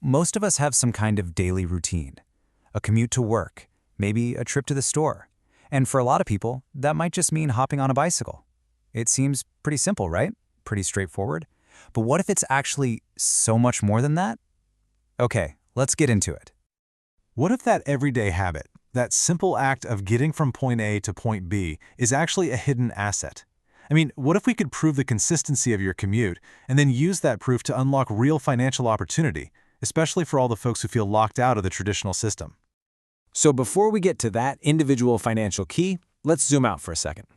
Most of us have some kind of daily routine. A commute to work, maybe a trip to the store. And for a lot of people, that might just mean hopping on a bicycle. It seems pretty simple, right? Pretty straightforward. But what if it's actually so much more than that? Okay, let's get into it. What if that everyday habit, that simple act of getting from point A to point B, is actually a hidden asset? I mean, what if we could prove the consistency of your commute and then use that proof to unlock real financial opportunity, especially for all the folks who feel locked out of the traditional system? So before we get to that individual financial key, let's zoom out for a second.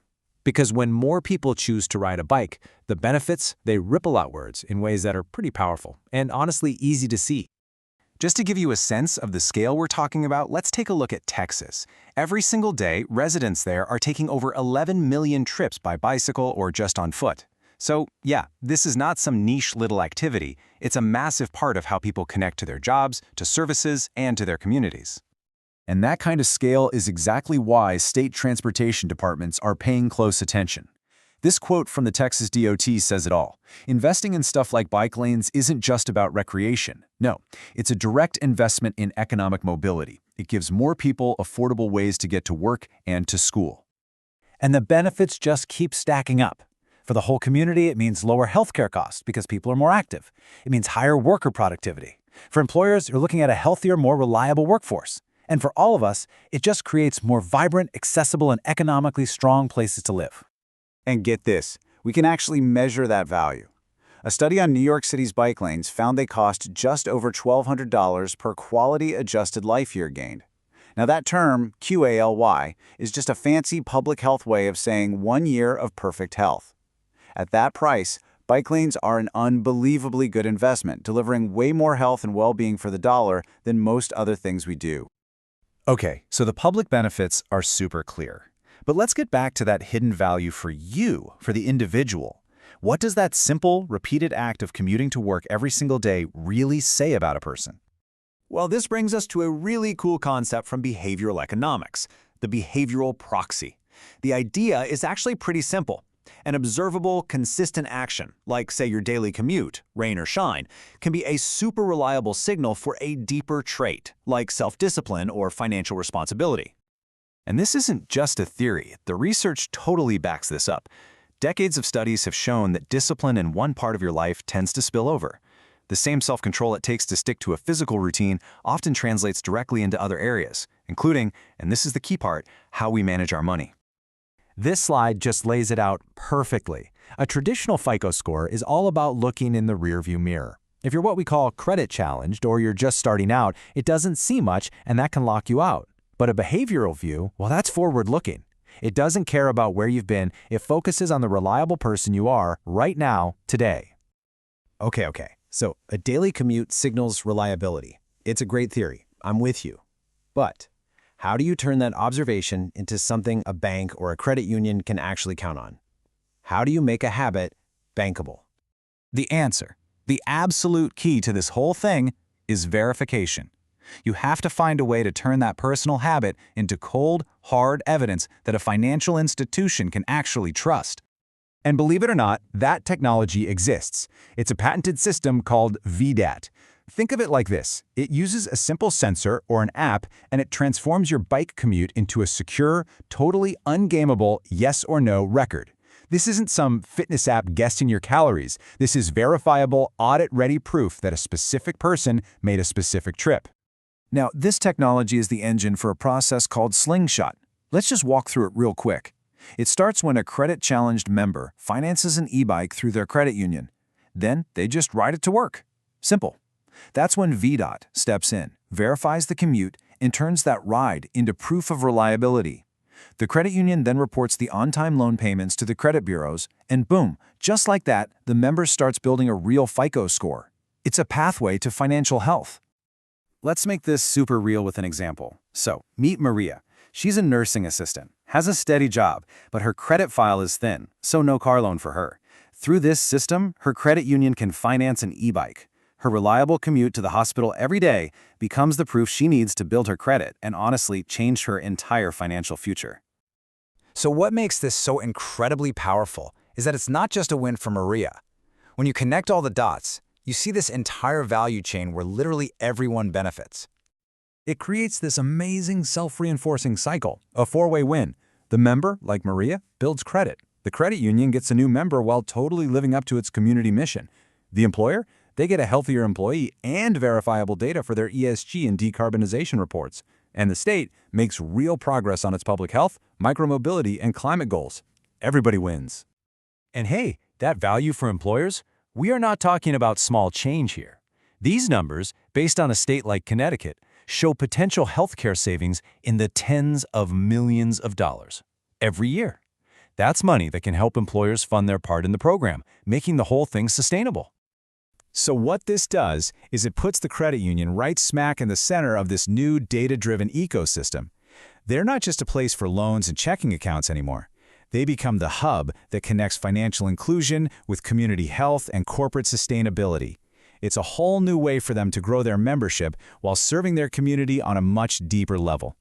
Because when more people choose to ride a bike, the benefits, they ripple outwards in ways that are pretty powerful and honestly easy to see. Just to give you a sense of the scale we're talking about, let's take a look at Texas. Every single day, residents there are taking over 11 million trips by bicycle or just on foot. So, yeah, this is not some niche little activity. It's a massive part of how people connect to their jobs, to services, and to their communities. And that kind of scale is exactly why state transportation departments are paying close attention. This quote from the Texas DOT says it all. Investing in stuff like bike lanes isn't just about recreation. No, it's a direct investment in economic mobility. It gives more people affordable ways to get to work and to school. And the benefits just keep stacking up. For the whole community, it means lower healthcare costs because people are more active. It means higher worker productivity. For employers, you're looking at a healthier, more reliable workforce. And for all of us, it just creates more vibrant, accessible, and economically strong places to live. And get this, we can actually measure that value. A study on New York City's bike lanes found they cost just over $1,200 per quality-adjusted life year gained. Now that term, QALY, is just a fancy public health way of saying 1 year of perfect health. At that price, bike lanes are an unbelievably good investment, delivering way more health and well-being for the dollar than most other things we do. Okay, so the public benefits are super clear. But let's get back to that hidden value for you, for the individual. What does that simple, repeated act of commuting to work every single day really say about a person? Well, this brings us to a really cool concept from behavioral economics, the behavioral proxy. The idea is actually pretty simple. An observable, consistent action, like say your daily commute, rain or shine, can be a super reliable signal for a deeper trait, like self-discipline or financial responsibility. And this isn't just a theory. The research totally backs this up. Decades of studies have shown that discipline in one part of your life tends to spill over. The same self-control it takes to stick to a physical routine often translates directly into other areas, including, and this is the key part, how we manage our money. This slide just lays it out perfectly. A traditional FICO score is all about looking in the rearview mirror. If you're what we call credit challenged or you're just starting out, it doesn't see much and that can lock you out. But a behavioral view, well, that's forward-looking. It doesn't care about where you've been. It focuses on the reliable person you are right now, today. Okay. So a daily commute signals reliability. It's a great theory. I'm with you. But how do you turn that observation into something a bank or a credit union can actually count on? How do you make a habit bankable? The answer, the absolute key to this whole thing, is verification. You have to find a way to turn that personal habit into cold, hard evidence that a financial institution can actually trust. And believe it or not, that technology exists. It's a patented system called VDAT. Think of it like this. It uses a simple sensor or an app, and it transforms your bike commute into a secure, totally ungameable yes or no record. This isn't some fitness app guessing your calories. This is verifiable, audit-ready proof that a specific person made a specific trip. Now, this technology is the engine for a process called Slingshot. Let's just walk through it real quick. It starts when a credit-challenged member finances an e-bike through their credit union. Then they just ride it to work. Simple. That's when VDOT steps in, verifies the commute, and turns that ride into proof of reliability. The credit union then reports the on-time loan payments to the credit bureaus, and boom, just like that, the member starts building a real FICO score. It's a pathway to financial health. Let's make this super real with an example. So, meet Maria. She's a nursing assistant, has a steady job, but her credit file is thin, so no car loan for her. Through this system, her credit union can finance an e-bike. Her reliable commute to the hospital every day becomes the proof she needs to build her credit and honestly change her entire financial future. So what makes this so incredibly powerful is that it's not just a win for Maria. When you connect all the dots, You see this entire value chain where literally everyone benefits. It creates this amazing self-reinforcing cycle, a four-way win. The member, like Maria, builds credit. The credit union gets a new member while totally living up to its community mission. The employer, they get a healthier employee and verifiable data for their ESG and decarbonization reports. And the state makes real progress on its public health, micromobility, and climate goals. Everybody wins. And hey, that value for employers? We are not talking about small change here. These numbers, based on a state like Connecticut, show potential healthcare savings in the tens of millions of dollars every year. That's money that can help employers fund their part in the program, making the whole thing sustainable. So what this does is it puts the credit union right smack in the center of this new data-driven ecosystem. They're not just a place for loans and checking accounts anymore. They become the hub that connects financial inclusion with community health and corporate sustainability. It's a whole new way for them to grow their membership while serving their community on a much deeper level.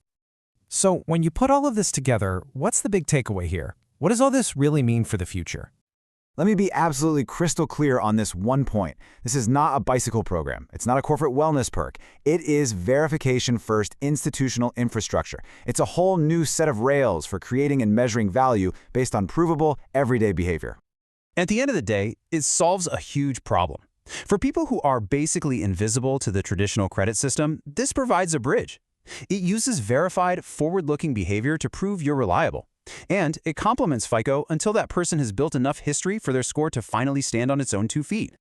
So when you put all of this together, what's the big takeaway here? What does all this really mean for the future? Let me be absolutely crystal clear on this one point. This is not a bicycle program. It's not a corporate wellness perk. It is verification-first institutional infrastructure. It's a whole new set of rails for creating and measuring value based on provable, everyday behavior. At the end of the day, it solves a huge problem. For people who are basically invisible to the traditional credit system, this provides a bridge. It uses verified, forward-looking behavior to prove you're reliable. And it complements FICO until that person has built enough history for their score to finally stand on its own 2 feet.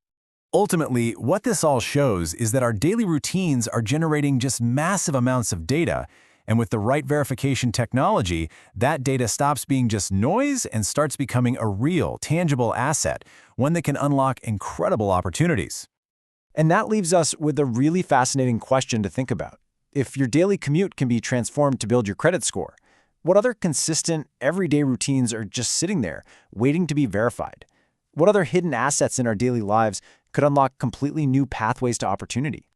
Ultimately, what this all shows is that our daily routines are generating just massive amounts of data, and with the right verification technology, that data stops being just noise and starts becoming a real, tangible asset, one that can unlock incredible opportunities. And that leaves us with a really fascinating question to think about. If your daily commute can be transformed to build your credit score, what other consistent, everyday routines are just sitting there, waiting to be verified? What other hidden assets in our daily lives could unlock completely new pathways to opportunity?